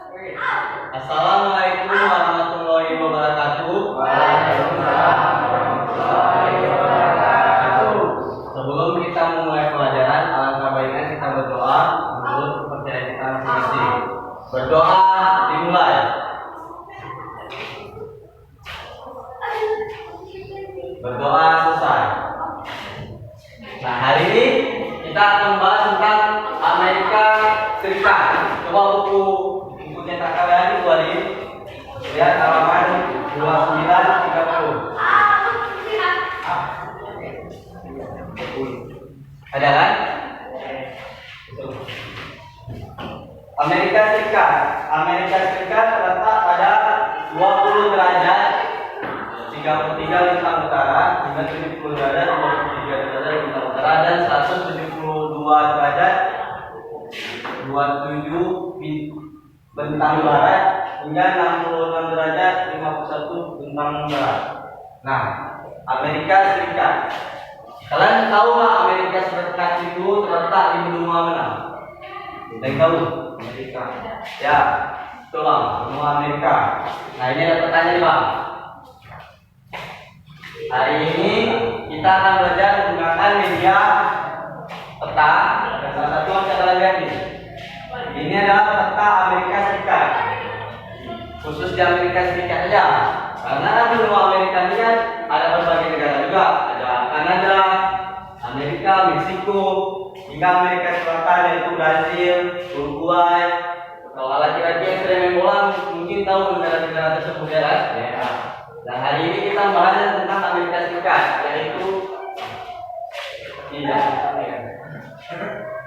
Assalamualaikum warahmatullahi wabarakatuh. Waalaikumsalam warahmatullahi wabarakatuh. Sebelum kita memulai pelajaran, alangkah baiknya kita berdoa menurut kepercayaan kita masing-masing. Berdoa dimulai. Berdoa selesai. Nah, hari ini kita akan membahas tentang Amerika Serikat. Coba bukunya tak kalian keluarin. Lihat halaman 2930. Ada kan? Amerika Serikat. Amerika Serikat terletak pada 20 derajat 33 lintang utara hingga 70 derajat 23 derajat lintang utara dan 172 derajat 27 bentang barat hingga 66 derajat 51 bentang barat. Nah, Amerika Serikat. Kalian tahu nggak Amerika Serikat itu terletak di benua mana? Ada yang tahu? Amerika. Ya, betul bang, benua Amerika. Nah, ini ada pertanyaan nih bang. Hari ini kita akan belajar menggunakan media peta. Dan salah satu yang kita lihat nih. Ini adalah peta Amerika Serikat. Khusus di Amerika Serikat saja. Karena benua Amerika ini kan ada berbagai negara juga. Ada Kanada, Amerika, Meksiko, hingga Amerika Selatan yaitu Brazil, Uruguay. Kalau laki-laki yang sering main bola mungkin tahu negara-negara tersebut ya kan? Ya. Dan hari ini kita bahas tentang Amerika Serikat, yaitu tidak.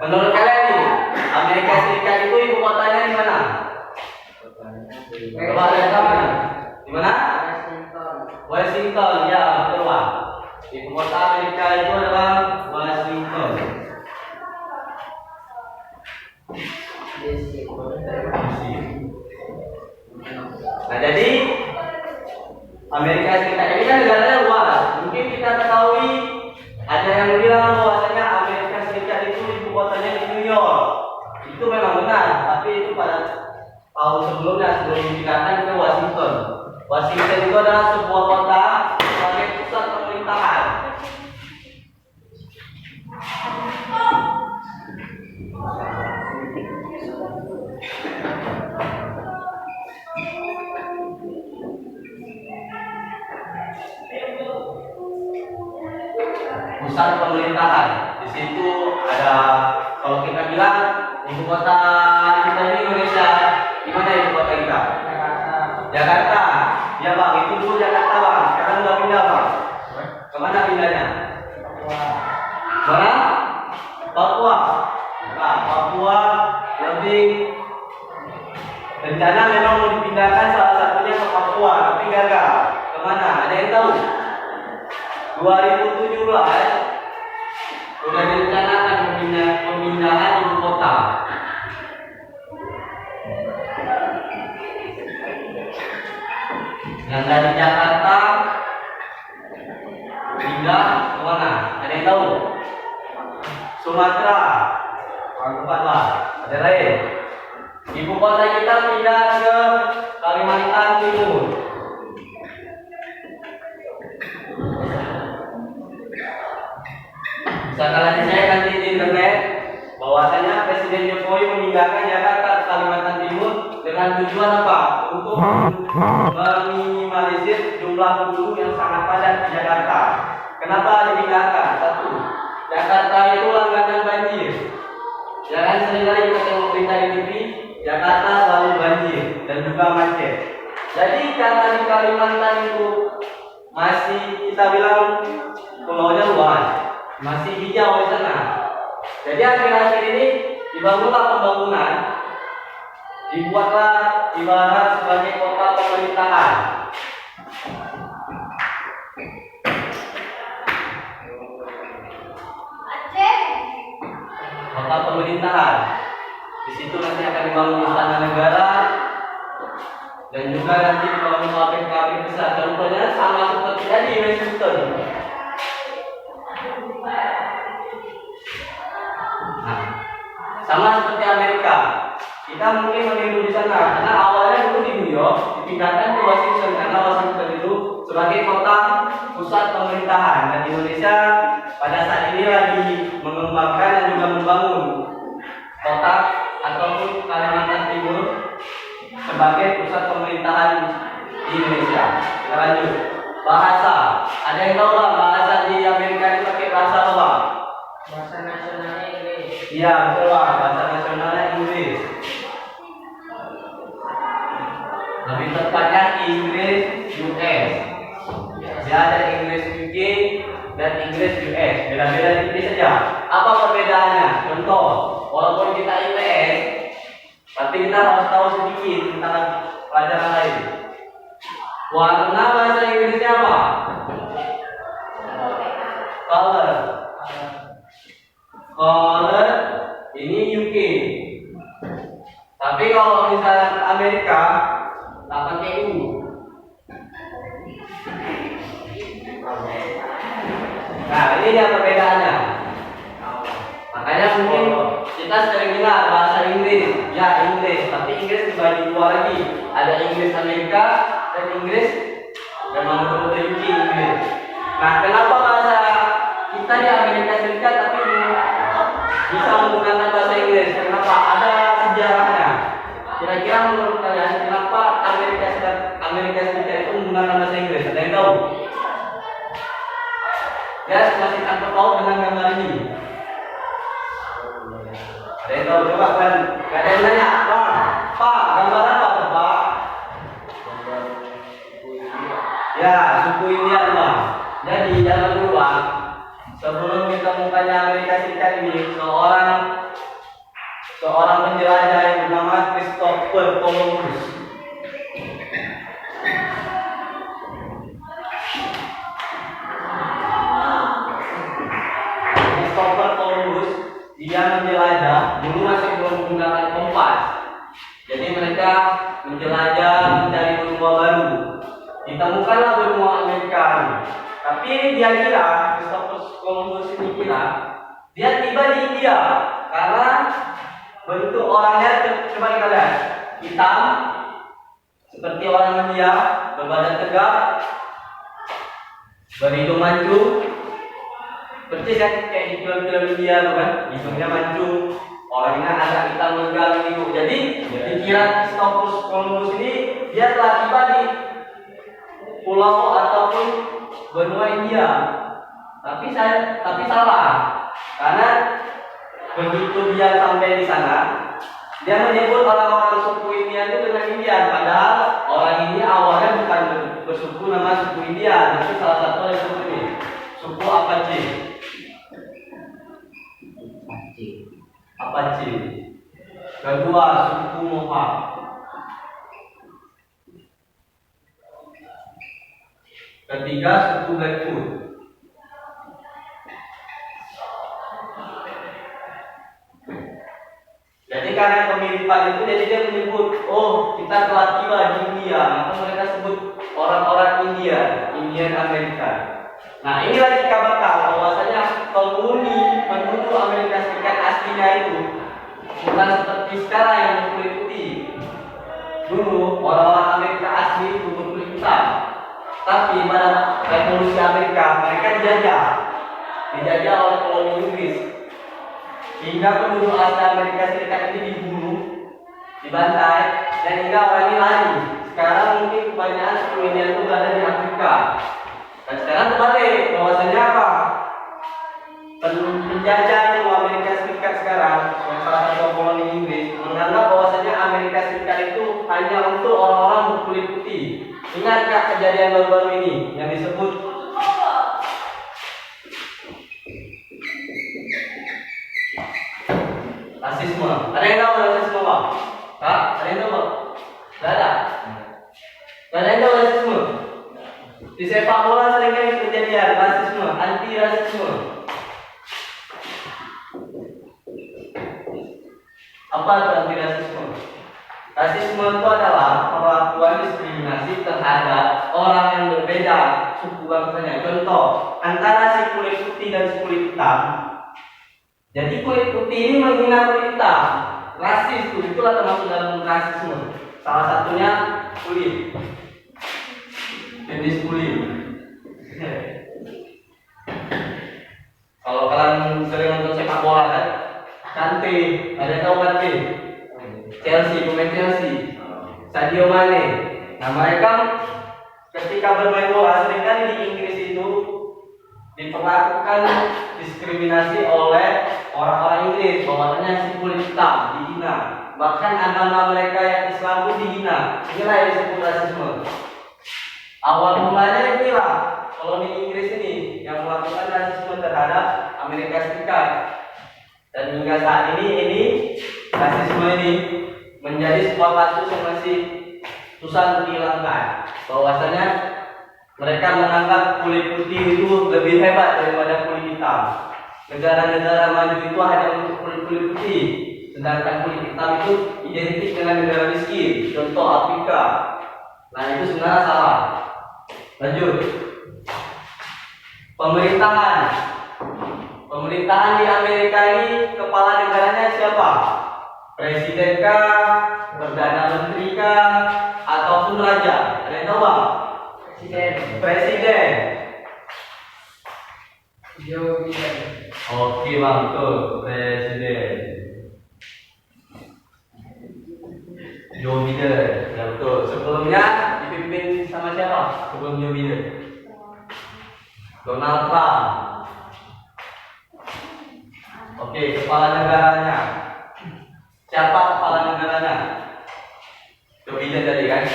Menurut kalian nih, Amerika Serikat itu ibu kotanya di mana? Coba lihat mana? Di mana? Washington, ya betul pak. Ibu kota Amerika itu adalah Washington. Nah jadi Amerika Serikat ini kan negaranya luas. Mungkin kita ketahui ada yang bilang bahwasanya Amerika Serikat itu ibu kotanya di New York. Itu memang benar, tapi itu pada tahun sebelum dipindahkan ke Washington. Washington itu adalah sebuah kota sebagai pusat pemerintahan. Pusat pemerintahan. Di situ ada, kalau kita bilang ibu kota kita ini Indonesia, di mana ibu kota kita? Jakarta. Ya bang, itu dulu Jakarta bang. Sekarang udah pindah bang. Kemana pindahnya? Mana? Papua. Nah, Papua lebih rencana memang mau dipindahkan salah satunya ke Papua, tapi gagal. Kemana? Ada yang tahu? 2017 sudah direncanakan pemindahan ibu kota. Yang dari Jakarta pindah ke mana? Ada yang tahu? Sumatera. Orang tempat lah. Ada lain? Ibu kota kita pindah ke Kalimantan Timur. Bisa kalian cek nanti di internet bahwasanya Presiden Jokowi memindahkan Jakarta ke Kalimantan Timur dengan tujuan apa? Untuk meminimalisir jumlah penduduk yang sangat padat di Jakarta. Kenapa dipindahkan? Satu, Jakarta itu langganan banjir. Jangan seringkali kita tengok berita di TV, Jakarta selalu banjir dan juga macet. Jadi karena di Kalimantan itu masih kita bilang pulaunya luas, masih hijau di sana. Jadi akhir-akhir ini dibangunlah pembangunan, dibuatlah ibarat sebagai kota pemerintahan. Kota pemerintahan. Di situ nanti akan dibangun istana negara dan juga nanti dibangun pabrik-pabrik besar. Contohnya sama seperti tadi Washington. Nah, sama seperti Amerika. kita mungkin meniru di sana karena awalnya dulu di New York dipindahkan ke Washington karena Washington itu sebagai kota pusat pemerintahan dan Indonesia pada saat ini lagi mengembangkan dan juga membangun kota ataupun Kalimantan Timur sebagai pusat pemerintahan di Indonesia. Kita lanjut. Bahasa. Ada yang tahu Bang, bahasa di Amerika ini pakai bahasa apa Bang? Bahasa nasionalnya Inggris. Iya betul Bang, bahasa nasionalnya Inggris. Lebih tepatnya Inggris US. Dia ada Inggris UK dan Inggris US. Beda-beda tipis saja. Apa perbedaannya? Contoh, walaupun kita IPS, tapi kita harus tahu sedikit tentang pelajaran lain. Warna bahasa Inggrisnya apa? Color. Color ini UK. Tapi kalau misalnya Amerika tak pakai U. Nah, ini dia perbedaannya. Makanya mungkin kita sering dengar bahasa Inggris, ya Inggris, tapi Inggris dibagi dua lagi. Ada Inggris Amerika dan Inggris memang betul-betul UK Inggris. Nah, kenapa bahasa kita di Amerika Serikat tapi bisa menggunakan bahasa Inggris? Kenapa? Ada sejarahnya. Kira-kira menurut kalian kenapa Amerika Serikat itu menggunakan bahasa Inggris? Ada yang tahu? Ya, masih sangkut paut dengan gambar ini. Ada yang tahu? Coba kan? Gak ada yang nanya. Pak, gambar apa tuh Pak? Ya, suku India Bang. Jadi zaman dulu Bang, sebelum ditemukannya Amerika Serikat ini, seorang penjelajah yang bernama Christopher Columbus. Christopher Columbus dia menjelajah, dulu masih belum menggunakan kompas. Jadi mereka menjelajah mencari benua baru. Ditemukanlah benua Amerika. Tapi dia kira, Christopher Columbus ini kira, dia tiba di India karena bentuk orangnya coba kita lihat, hitam seperti orang India, berbadan tegak, berhidung mancung, persis kan kayak di film-film India tuh kan, hidungnya mancung, orangnya agak hitam legal gitu. Jadi dikira Christopher Columbus ini dia telah tiba di pulau ataupun benua India. Tapi salah. Karena begitu dia sampai di sana, dia menyebut orang-orang suku India itu dengan Indian, padahal orang ini awalnya bukan bersuku nama suku India, tapi salah satu dari suku ini, suku Apache. Kedua, suku Mohawk. Ketiga, suku Blackfoot. Jadi karena pemilipan itu, jadi dia menyebut, oh kita telah tiba di India, maka mereka sebut orang-orang India, Indian Amerika. Nah inilah dikabarkan bahwasanya penghuni penduduk Amerika Serikat aslinya itu bukan seperti sekarang yang berkulit putih. Dulu orang-orang Amerika asli itu berkulit hitam. Tapi pada revolusi Amerika mereka dijajah oleh koloni Inggris, hingga penduduk asli Amerika Serikat ini dibunuh, dibantai, dan hingga orang ini lari. Sekarang mungkin kebanyakan suku India itu berada di Afrika. Dan sekarang kembali bahwasanya apa? Penjajah itu Amerika Serikat sekarang, yang salah satu koloni Inggris, menganggap bahwasanya Amerika Serikat itu hanya untuk orang-orang berkulit putih. Ingatkah kejadian baru-baru ini yang disebut rasisme? Ada yang tahu rasisme Pak? Hah? Ada yang tahu Pak? Tidak ada? Tidak ada yang tahu rasisme? Di sepak bola seringkali kejadian rasisme, anti-rasisme. Apa itu anti-rasisme? Rasisme itu adalah perlakuan diskriminasi terhadap orang yang berbeda suku bangsanya. Contoh, antara si kulit putih dan si kulit hitam. Jadi kulit putih ini menghina kulit hitam. rasis itulah termasuk dalam rasisme. Salah satunya kulit, jenis kulit. Kalau kalian sering nonton sepak bola kan, Kante, ada yang tahu Kante? Chelsea, pemain Chelsea, Sadio Mane. Nah mereka ketika bermain bola seringkali di Inggris itu diperlakukan diskriminasi oleh orang-orang Inggris, bahwasanya si kulit hitam dihina, bahkan agama mereka yang Islam pun dihina. Inilah yang disebut rasisme. Awal mulanya inilah koloni Inggris ini yang melakukan rasisme terhadap Amerika Serikat, dan hingga saat ini rasisme ini menjadi sebuah kasus yang masih susah untuk dihilangkan, bahwasanya mereka menganggap kulit putih itu lebih hebat daripada kulit hitam. Negara-negara maju itu hanya untuk kulit putih, sedangkan kulit hitam itu identik dengan negara miskin, contoh Afrika. Nah itu sebenarnya salah. Lanjut. Pemerintahan di Amerika ini kepala negaranya siapa? Presiden kah, perdana menteri kah, ataupun raja? Ada yang tahu bang? Presiden. Joe Biden. Oke bang, betul. Presiden Joe Biden. Ya betul. Sebelumnya dipimpin sama siapa? Sebelum Joe Biden, Donald Trump. Oke, kepala negaranya siapa? Kepala negaranya Joe Biden tadi kan?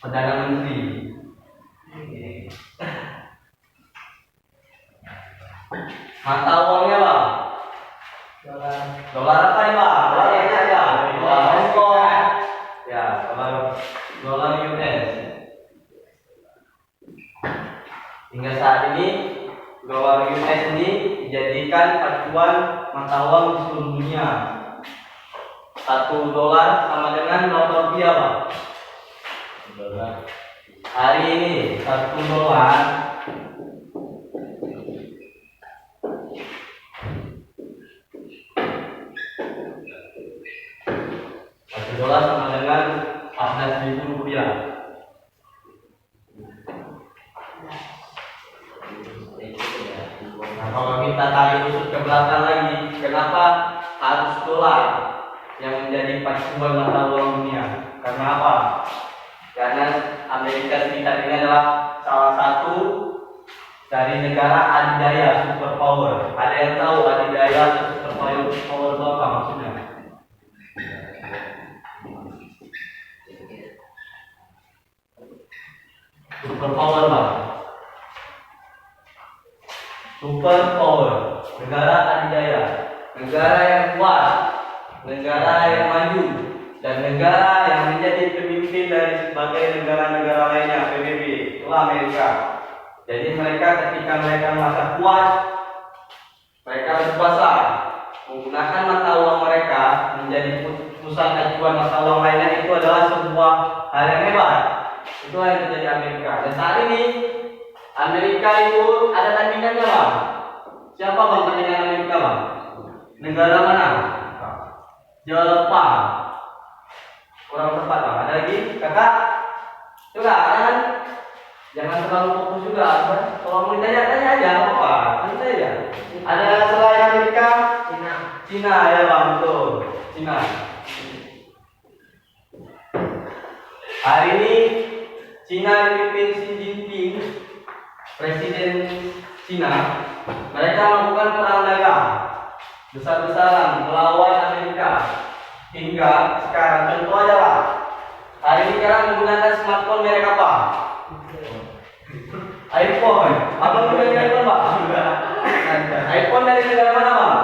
Perdana Menteri. Mata uangnya bang? Dolar apa ya bang? Dolar ini aja. Dolar Hong Kong. Ya, dolar US. Hingga saat ini dolar US ini dijadikan acuan mata uang di seluruh dunia. 1 dolar sama dengan berapa rupiah bang? Hari ini 1 dolar sama dengan 14.000 rupiah. Nah, kalau kita tarik usut ke belakang lagi, kenapa harus dolar yang menjadi pacuan mata uang dunia? Karena apa? Karena Amerika Serikat ini adalah salah satu dari negara adidaya superpower. Ada yang tahu adidaya superpower itu apa maksudnya? Superpower bang. Superpower, negara adidaya, negara yang kuat, negara yang maju, dan negara yang menjadi pemimpin dari sebagai negara-negara lainnya PBB, itulah Amerika. Jadi mereka ketika mereka merasa kuat, mereka berkuasa, menggunakan mata uang mereka menjadi pusat acuan mata uang lainnya. Itu adalah sebuah hal yang hebat. Itu yang terjadi Amerika. Dan saat ini Amerika itu ada tandingannya bang. Siapa bang tandingan Amerika bang? Negara mana? Jepang. Kurang tepat bang. Ada lagi kakak? Coba jangan terlalu fokus juga. Kalau mau tanya-tanya aja apa? Nanti aja. Ada selain Amerika? Cina ya bang, betul. Cina. Hari ini Cina dipimpin Xi Jinping, presiden Cina. Mereka melakukan perang dagang besar-besaran melawan Amerika. Hingga sekarang contoh aja lah. Hari ini kalian menggunakan smartphone merek apa? iPhone. Abang punya iPhone pak? iPhone dari negara mana bang?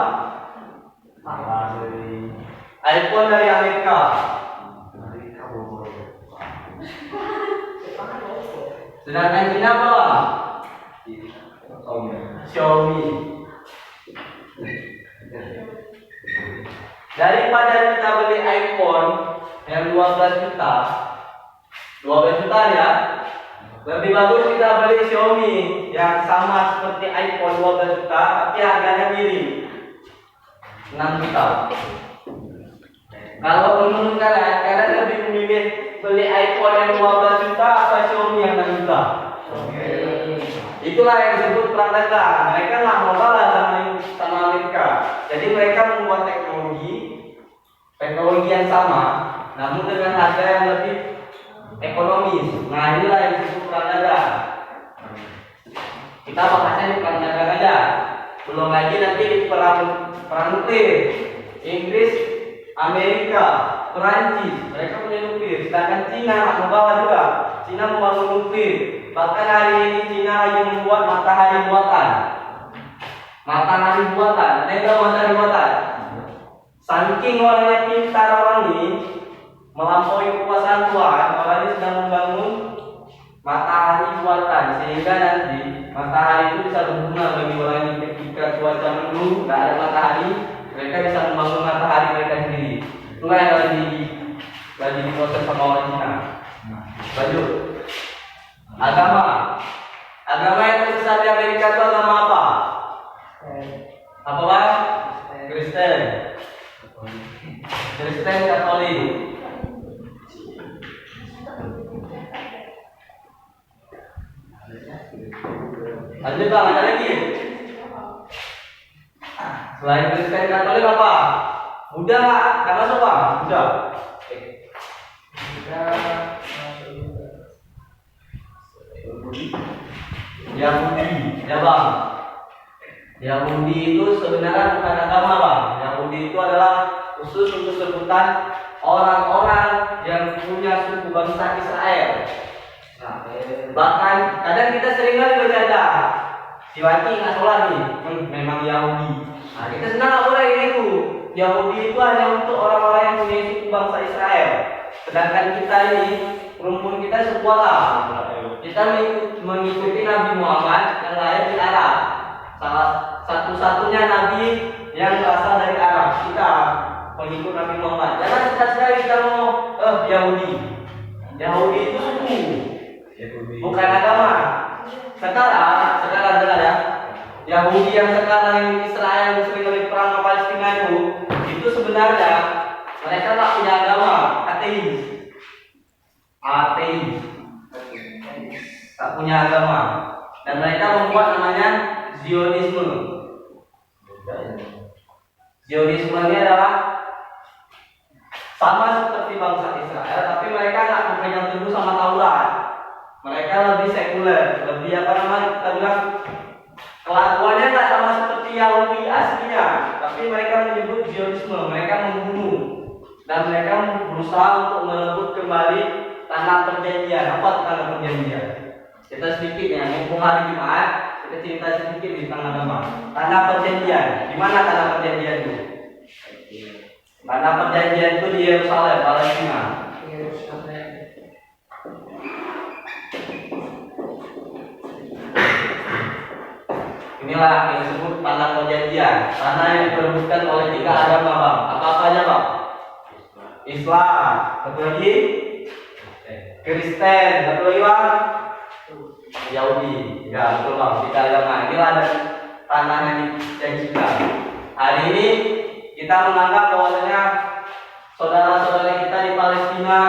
iPhone dari Amerika. Sedangkan Cina apa bang? Xiaomi. Daripada kita beli iPhone yang 12 juta ya, lebih bagus kita beli Xiaomi yang sama seperti iPhone 12 juta tapi harganya miring 6 juta. Kalau menurut kalian, kalian lebih memilih beli iPhone yang 12 juta atau Xiaomi yang 6 juta? Itulah yang disebut perang dagang. Mereka nggak mau kalah sama Amerika. Jadi mereka membuat teknologi yang sama, namun dengan harga yang lebih ekonomis. Nah, inilah yang disebut perang dagang. Kita bahasnya di perang dagang aja. Belum lagi nanti di perang nuklir. Inggris, Amerika, Perancis, mereka punya nuklir. Sedangkan Cina membawa juga. Cina membangun nuklir. Bahkan hari ini Cina lagi membuat matahari buatan. Matahari buatan. Ada yang tahu matahari buatan? Saking orangnya pintar orang ini, melampaui kekuasaan Tuhan, orang ini sedang membangun matahari buatan, sehingga nanti matahari itu bisa berguna bagi orang ini ketika cuaca mendung, tidak ada matahari, mereka bisa membangun matahari mereka sendiri. Itulah yang lagi diproses sama orang Cina. Lanjut. Agama yang terbesar di Amerika itu agama apa? Apa Bang? Kristen. Kristen Katolik. Lanjut Bang, ada lagi? Selain Kristen Katolik apa? Buddha, nggak masuk Bang? Buddha. Yahudi, ya Bang. Yahudi itu sebenarnya bukan agama Bang. Yahudi itu adalah khusus untuk sebutan orang-orang yang punya suku bangsa Israel. Bahkan kadang kita sering kali bercanda, si Wati nggak sholat nih, memang Yahudi. Nah, kita senang nggak boleh itu. Yahudi itu hanya untuk orang-orang yang punya suku bangsa Israel. Sedangkan kita ini, rumpun kita sekolah. Kita mengikuti Nabi Muhammad yang lahir di Arab. Salah satu-satunya Nabi yang berasal dari Arab. Kita pengikut Nabi Muhammad. Jangan sekali-sekali kita mau Yahudi. Yahudi itu suku, bukan agama. Sekarang dengar ya. Yahudi yang sekarang Israel sering kali perang Palestina itu sebenarnya mereka tak punya agama, ateis. Tak punya agama, dan mereka membuat namanya Zionisme. Zionisme ini adalah sama seperti bangsa Israel, tapi mereka nggak berpegang teguh sama Taurat. Mereka lebih sekuler, lebih apa namanya kita bilang kelakuannya nggak sama seperti Yahudi aslinya, tapi mereka menyebut Zionisme. Mereka membunuh dan mereka berusaha untuk merebut kembali tanah perjanjian. Apa tanah perjanjian? Kita sedikit ya, mumpung hari Jumat, kita cerita sedikit di tengah agama. Tanah perjanjian, di mana tanah perjanjian itu? Tanah perjanjian itu di Yerusalem, Palestina. Inilah yang disebut tanah perjanjian, tanah yang diperebutkan oleh 3 agama Bang. Apa aja Bang? Islam, satu lagi Kristen, satu lagi Bang Yahudi. Ya betul Bang, 3 agama. Inilah ada tanah yang dijanjikan. Hari ini kita menganggap bahwasanya saudara-saudara kita di Palestina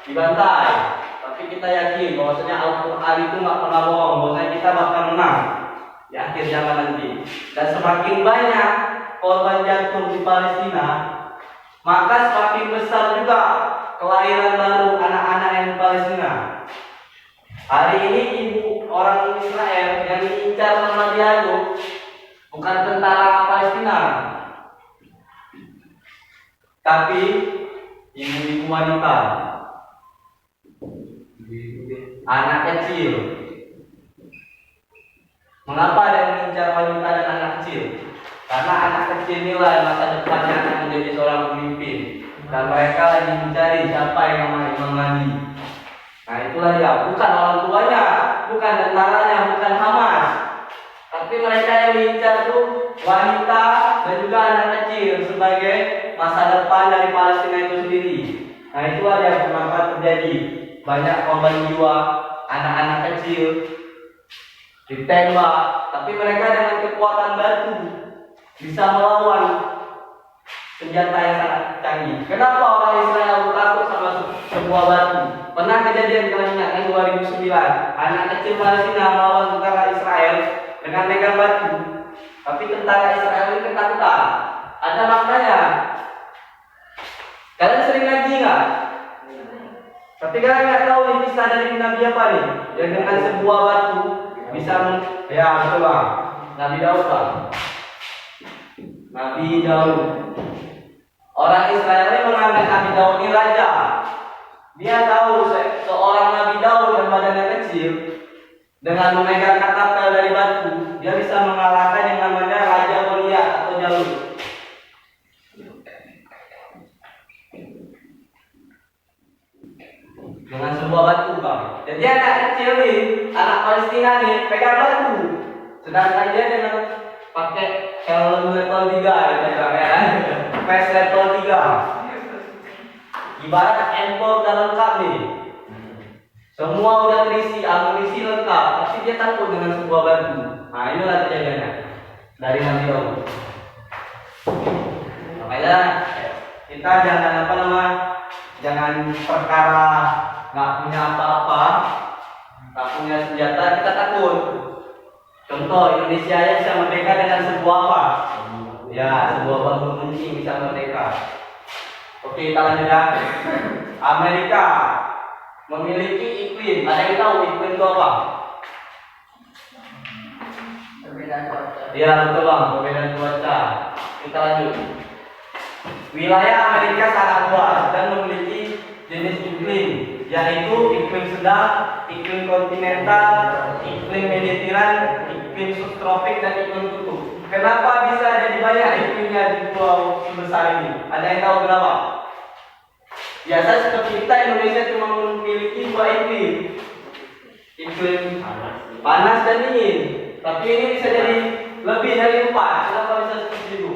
dibantai, tapi kita yakin bahwasanya Al-Quran itu nggak pernah bohong, bahwasanya kita bakal menang di akhir zaman nanti. Dan semakin banyak korban jatuh di Palestina, maka semakin besar juga kelahiran baru anak-anak yang di Palestina. Hari ini ibu orang Israel yang diincar sama Dialog bukan tentara Palestina, tapi ibu-ibu wanita, anak kecil. Mengapa ada yang mengincar wanita dan anak kecil? Karena anak kecil inilah masa depannya akan menjadi seorang pemimpin, dan mereka lagi mencari siapa yang namanya Imam Mahdi. Nah itulah dia, bukan orang tuanya, bukan tentaranya, bukan Hamas, tapi mereka yang diincar itu wanita dan juga anak kecil sebagai masa depan dari Palestina itu sendiri. Nah itulah yang kenapa terjadi banyak korban jiwa, anak-anak kecil ditembak, tapi mereka dengan kekuatan batu bisa melawan senjata yang sangat canggih. Kenapa orang Israel takut sama sebuah batu? Pernah kejadian kalian ingat kan 2009, anak kecil Palestina melawan tentara Israel dengan megang batu. Tapi tentara Israel ini ketakutan. Ada maknanya. Kalian sering ngaji nggak? Tapi kalian nggak tahu nih kisah dari Nabi apa nih? Yang dengan sebuah batu bisa ya betul bang. Nabi Daud bang. Nabi Daud. Orang Israel ini menganggap Nabi Daud ini raja. Dia tahu seorang Nabi Daud yang badannya kecil dengan memegang katapel dari batu, dia bisa mengalahkan yang namanya Raja Goliat atau Jalut. Dengan sebuah batu bang. Jadi anak kecil nih, anak Palestina nih pegang batu, sedangkan dia dengan pakai helm level 3 ya, vest level 3. Ibarat handphone udah lengkap nih, semua udah terisi, amunisi lengkap, tapi dia takut dengan sebuah batu. Nah inilah kejadiannya dari Nabi Daud. Makanya kita jangan perkara nggak punya apa-apa, nggak punya senjata kita takut. Contoh Indonesia aja bisa merdeka dengan sebuah apa? Ya sebuah bambu runcing bisa merdeka. Oke, kita lanjut ya. Amerika memiliki iklim. Ada yang tahu iklim itu apa? Perbedaan cuaca. Iya betul bang, perbedaan cuaca. Kita lanjut. Wilayah Amerika sangat luas dan memiliki jenis iklim, yaitu iklim sedang, iklim kontinental, iklim mediteran, iklim subtropik dan iklim kutub. Kenapa bisa jadi banyak iklimnya di pulau sebesar ini? Ada yang tahu kenapa? Biasa seperti kita Indonesia cuma memiliki 2 iklim, iklim panas dan dingin. Tapi ini bisa jadi lebih dari 4. Kenapa bisa seperti itu?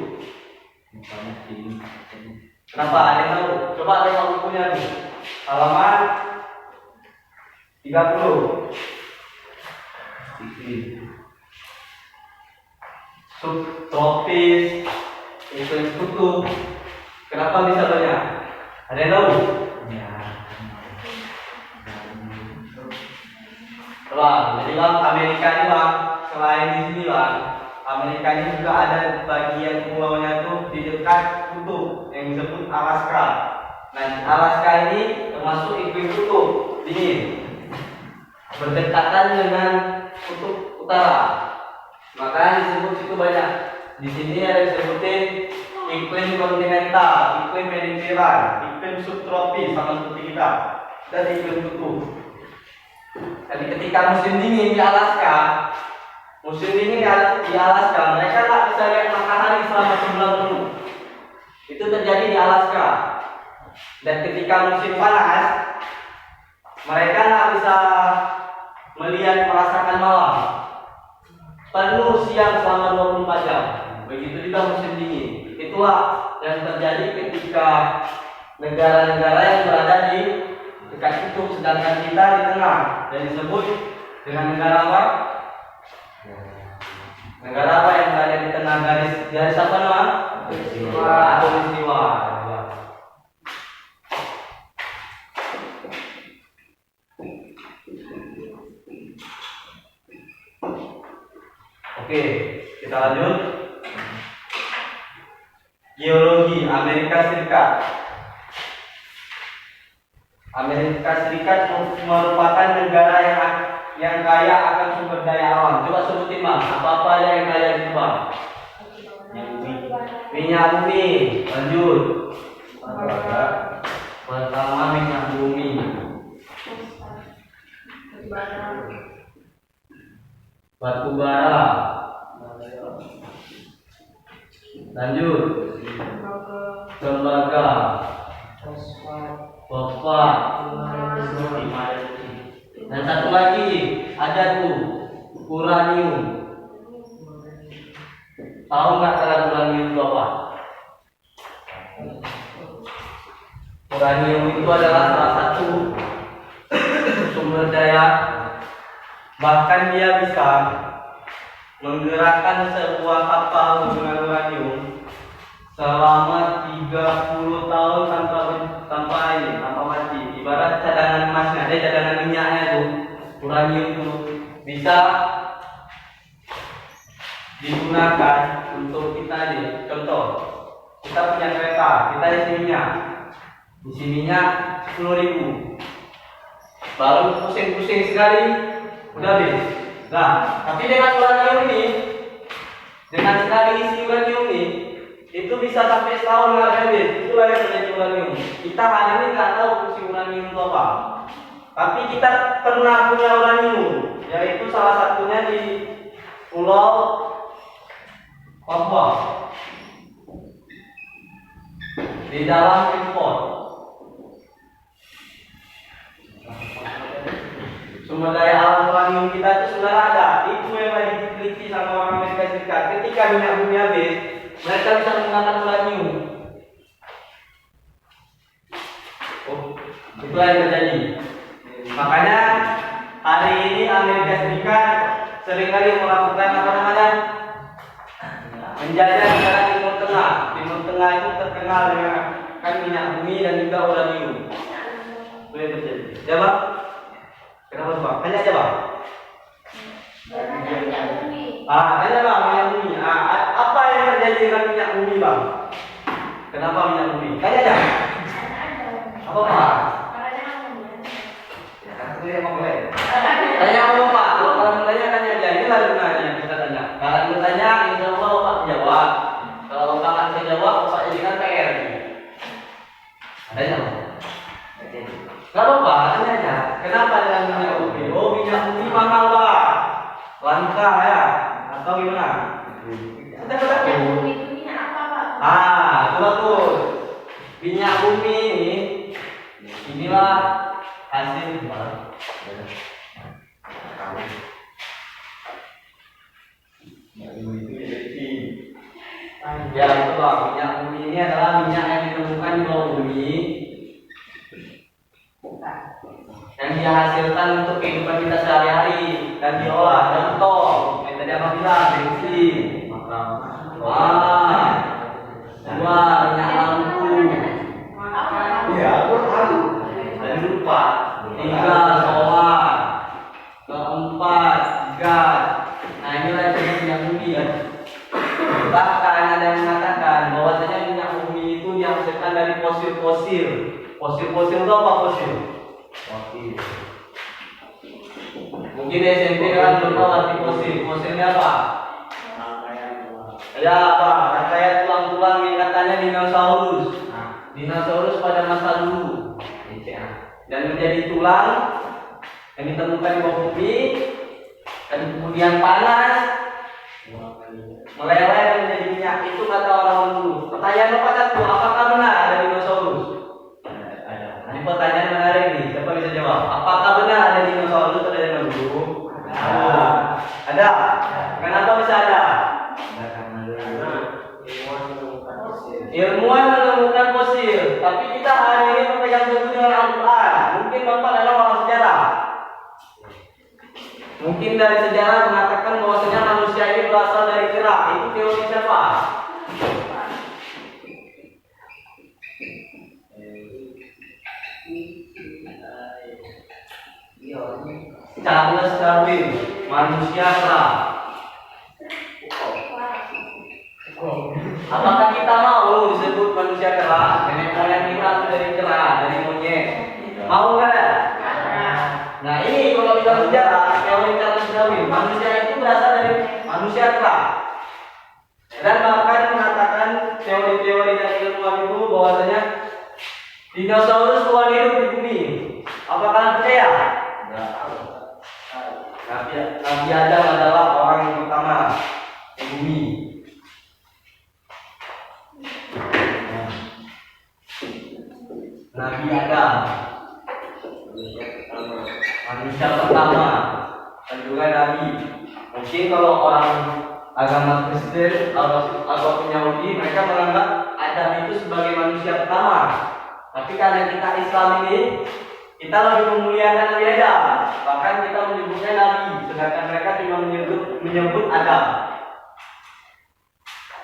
Kenapa? Ada yang tahu? Coba tengok bukunya nih. Halaman 30. Iklim subtropis, iklim kutub. Kenapa bisa banyak? Ada yang tahu? Ya. Bang, jadi bang Amerika ini bang, selain di sini bang, Amerika ini juga ada bagian pulaunya tuh di dekat kutub yang disebut Alaska. Nah, Alaska ini termasuk iklim kutub dingin, berdekatan dengan kutub utara. Makanya disebut situ banyak. Di sini ada disebutin iklim kontinental, iklim mediteran, iklim subtropis sama seperti kita, dan iklim kutub. Jadi ketika musim dingin di Alaska, mereka nggak bisa lihat matahari selama sebulan penuh. Itu terjadi di Alaska. Dan ketika musim panas, mereka nggak bisa merasakan malam. Penuh siang selama 24 jam. Begitu juga musim dingin. Itulah yang terjadi ketika negara-negara yang berada di dekat kutub, sedangkan kita di tengah, dan disebut dengan negara apa? Negara apa yang berada di tengah garis apa nama? Khatulistiwa. Oke, kita lanjut. Geologi Amerika Serikat. Amerika Serikat merupakan negara yang kaya akan sumber daya alam. Coba sebutin bang, apa aja yang kaya di bang? Minyak bumi. Lanjut. Pertama minyak bumi. Batu bara. Lanjut. Tembaga. Fosfat. Dan satu lagi ada tuh uranium. Tahu nggak kalian uranium itu apa? Uranium itu adalah salah satu sumber daya, bahkan dia bisa menggerakkan sebuah kapal dengan uranium selama 30 tahun tanpa mati. Ibarat cadangan emasnya, ada cadangan minyaknya tuh, uranium tuh bisa digunakan untuk kita nih. Contoh, kita punya kereta, kita isi minyak 10.000, baru pusing-pusing sekali udah habis. Nah, tapi dengan uranium ini, dengan sekali isi uranium ini, itu bisa sampai setahun nggak habis. Itulah yang terjadi uranium. Kita hari ini nggak tahu fungsi uranium itu apa, tapi kita pernah punya uranium, yaitu salah satunya di Pulau Papua, di dalam import. Sumber daya alam uranium kita itu sudah ada. Itu yang lagi diteliti sama orang Amerika Serikat. Ketika minyak bumi habis, mereka bisa menggunakan uranium. Itulah yang terjadi. Makanya hari ini Amerika Serikat seringkali melakukan menjajah negara Timur Tengah. Timur Tengah itu terkenal dengan minyak bumi dan juga uranium. Itu yang terjadi. Coba. Kenapa Bang? Tanya aja Bang. Tanya Bang, minyak bumi. Apa yang terjadi dengan minyak bumi Bang? Kenapa minyak bumi? Tanya aja. Apa Pak? Ya, aku yang mau mulai. Tanya apa Pak? Kalau mau tanya aja. Inilah gunanya yang kita tanya. Kalau bertanya, insya Allah Bapak jawab. Kalau Bapak nggak bisa jawab, Bapak jadikan PR. Tanya Bang. Gak apa-apa, tanya aja. Kenapa dengan minyak bumi? Oh, minyak bumi mahal Pak, langka ya, atau gimana? Itu minyak apa Pak? Itu bagus. Minyak bumi ini, inilah hasil ya itu Pak, minyak bumi ini adalah minyak yang ditemukan di bawah bumi, yang dihasilkan untuk kehidupan kita sehari-hari dan diolah. Contoh yang tadi apa bilang, bensin, minyak lampu, iya aku tahu, dan lupa 3 solar, 4 gas. Nah inilah yang disebut minyak bumi. Bahkan ada yang mengatakan bahwasanya minyak bumi itu dihasilkan dari fosil-fosil. Fosil-fosil itu apa fosil? Mungkin SMP kan belum tahu arti fosil. Fosilnya apa? Ya apa? Rangkaian tulang-tulang yang katanya dinosaurus. Dinosaurus pada masa dulu. Dan menjadi tulang yang ditemukan di bawah bumi dan kemudian panas meleleh dan menjadi minyak. Itu kata orang dulu. Pertanyaan Bapak satu, apakah benar ada dinosaurus? Ini pertanyaan menarik nih. Siapa bisa jawab? Apakah benar ada dinosaurus pada zaman dulu? Ada. Kenapa bisa ada? Ilmuwan menemukan fosil. Tapi kita hari ini berpegang teguh dengan Al-Quran. Mungkin Bapak adalah orang sejarah. Mungkin dari sejarah mengatakan bahwasanya manusia ini berasal dari kera. Itu teori siapa? Charles Darwin, manusia kera. Apakah kita mau disebut manusia kera? Nenek moyang kita dari kera, dari monyet. Mau nggak? Nah ini kalau kita sejarah, teori Charles Darwin, manusia itu berasal dari manusia kera. Dan bahkan mengatakan teori-teori dari ilmuwan itu bahwasanya dinosaurus keluar hidup di bumi. Apakah kalian percaya? Nabi Adam adalah orang yang pertama di bumi. Nabi Adam, manusia pertama, dan juga Nabi. Mungkin kalau orang agama Kristen atau agama Yahudi, mereka menganggap Adam itu sebagai manusia pertama. Tapi karena kita Islam ini, kita lebih memuliakan Nabi Adam. Bahkan kita menyebutnya Nabi, sedangkan mereka cuma menyebut Adam.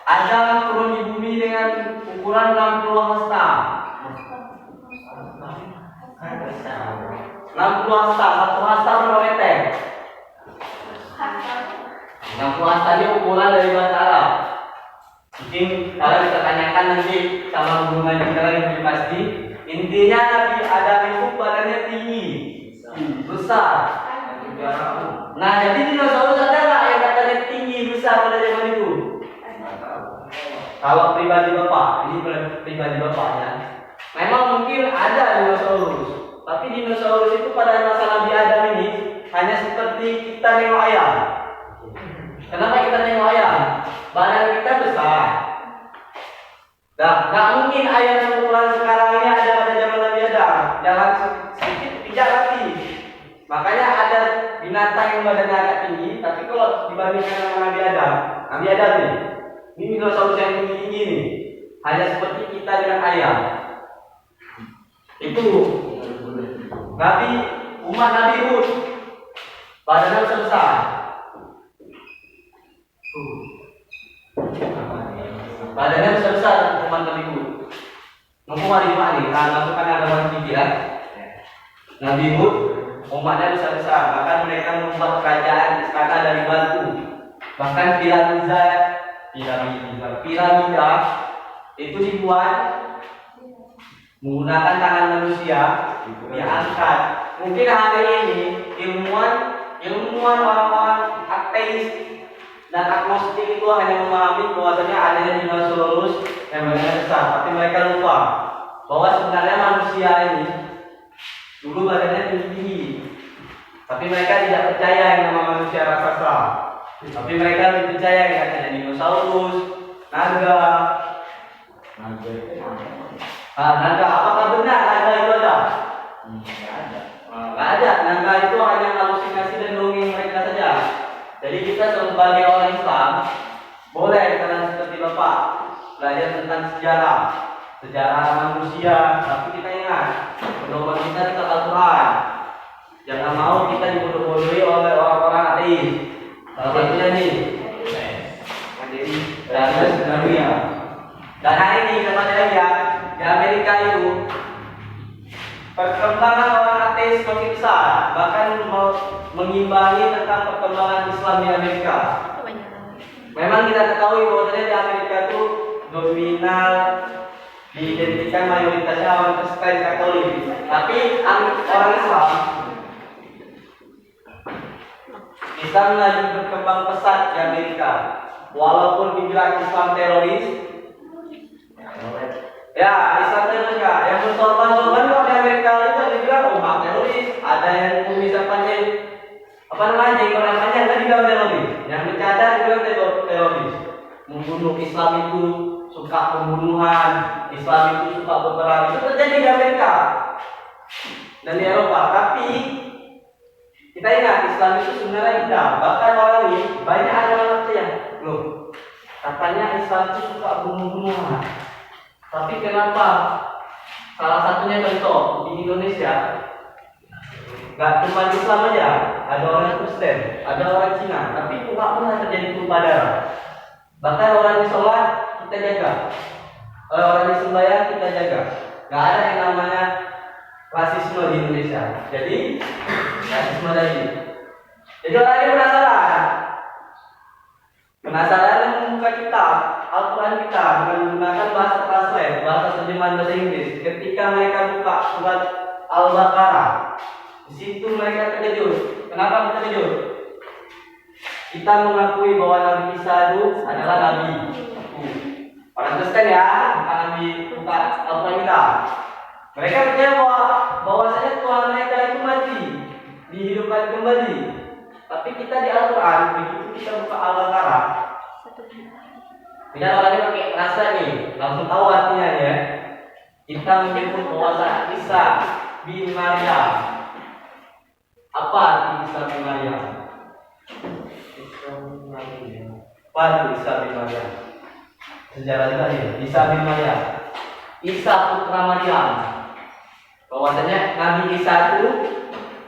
Adam turun di bumi dengan ukuran 60 hasta. 60 hasta, 1 hasta berapa meter? 60 hasta ini ukuran dari bahasa Arab. Mungkin kalian bisa tanyakan nanti sama guru ngaji kalian lebih pasti. Intinya Nabi Adam itu badannya tinggi, besar. Nah, jadi dinosaurus ada nggak yang katanya tinggi, besar pada zaman itu? Kalau pribadi bapak, ini pribadi bapaknya. Memang mungkin ada dinosaurus, tapi dinosaurus itu pada masa Nabi Adam ini hanya seperti kita nengok ayam. Kenapa kita nengok ayam? Badan kita besar. Nah, nggak mungkin ayam seukuran sekarang ini ada pada zaman Nabi Adam. Jangan sedikit tidak lagi. Makanya ada binatang yang badannya agak tinggi, tapi kalau dibandingkan dengan Nabi Adam nih, ini dinosaurus yang tinggi-tinggi nih, hanya seperti kita dengan ayam. Itu umat Nabi Hud, badannya besar. Badannya besar umat Nabi Hud. Ngomong hari ini, masukkan ada TV ya. Nabi Hud, umatnya besar-besar, bahkan mereka membuat kerajaan istana dari batu. Bahkan piramida itu dibuat menggunakan tangan manusia, diangkat. Mungkin hari ini ilmuwan orang-orang ateis dan agnostik itu hanya memahami bahwasanya adanya dinosaurus yang badannya besar, tapi mereka lupa bahwa sebenarnya manusia ini dulu badannya tinggi, tapi mereka tidak percaya yang nama manusia raksasa. Tapi mereka lebih percaya yang katanya dinosaurus, naga. Naga, apakah benar naga itu ada? Nggak ada. Naga itu hanya halusinasi dan dongeng mereka saja. Jadi kita sebagai orang Islam boleh karena seperti Bapak belajar tentang sejarah manusia, tapi kita ingat pedoman kita tetap Al-Quran. Jangan mau kita dibodoh-bodohi oleh orang-orang ateis. Salah satunya nih, dan hari ini kita lihat di Amerika itu perkembangan orang ateis semakin besar, bahkan mengimbangi tentang perkembangan Islam di Amerika. Memang kita ketahui bahwa di Amerika itu dominan diidentikan mayoritasnya orang Kristen Katolik, tapi orang Islam lagi berkembang pesat di Amerika. Walaupun dibilang Islam teroris, ya Islam teroris ya, yang bersorban-sorban di Amerika itu dibilang teroris. Ada yang misalkan jenggotan panjang kan dibilang teroris, yang bercadar dibilang teroris. Membunuh Islam itu suka pembunuhan, Islam itu suka berperang, itu terjadi di Amerika dan di Eropa. Tapi kita ingat Islam itu sebenarnya tidak. Bahkan orang ini banyak orang yang katanya Islam itu suka bunuh-bunuhan. Tapi kenapa? Salah satunya contoh di Indonesia, nggak cuma Islam aja, ada orang Kristen, ada orang Cina, tapi itu nggak pernah terjadi tumpah darah. Bahkan orang di sholat kita jaga, orang di sembahyang kita jaga. Nggak ada yang namanya rasisme di Indonesia. Jadi rasisme tadi. Jadi orang ini penasaran membuka kitab Al-Quran kita dengan menggunakan bahasa translate, bahasa terjemahan bahasa Inggris. Ketika mereka buka surat Al-Baqarah, di situ mereka terkejut. Kenapa terkejut? Kita mengakui bahwa Nabi Isa itu adalah Nabi. Orang Kristen ya, bukan Nabi, bukan Al-Quran kita. Mereka percaya bahwasanya Tuhan mereka itu mati, dihidupkan kembali. Tapi kita di Al-Quran, begitu kita buka Al-Baqarah, kita orangnya pakai rasa nih, langsung tahu artinya ya. Kita menyebut bahwa Isa bin Maryam. Apa arti Isa bin Maryam? Apa itu Isa bin Maryam? Sejarah juga nih, Isa bin Maryam. Isa putra Maryam. Bahwasanya Nabi Isa itu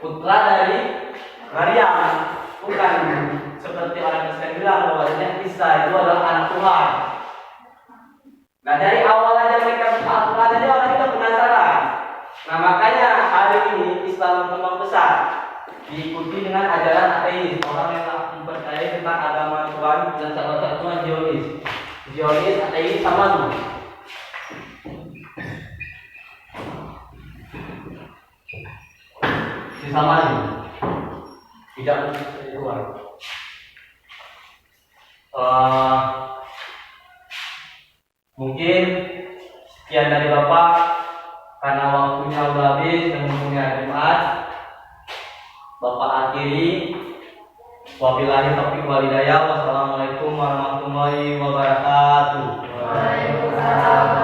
putra dari Maryam, bukan seperti orang Kristen bilang bahwasanya Isa itu adalah anak Tuhan. Nah dari awal aja mereka buka Al-Quran aja orang kita penasaran. Nah makanya hari ini Islam berkembang pesat, diikuti dengan ajaran ateis, orang yang tak mempercayai tentang agama Tuhan dan salah satunya Zionis, ateis sama tuh. Sama nih, tidak dari luar. Mungkin sekian dari Bapak, karena waktunya udah habis dan waktunya Jumat. Bapak akhiri. Wabillahi taufiq wal hidayah. Wassalamualaikum warahmatullahi wabarakatuh. Waalaikumsalam.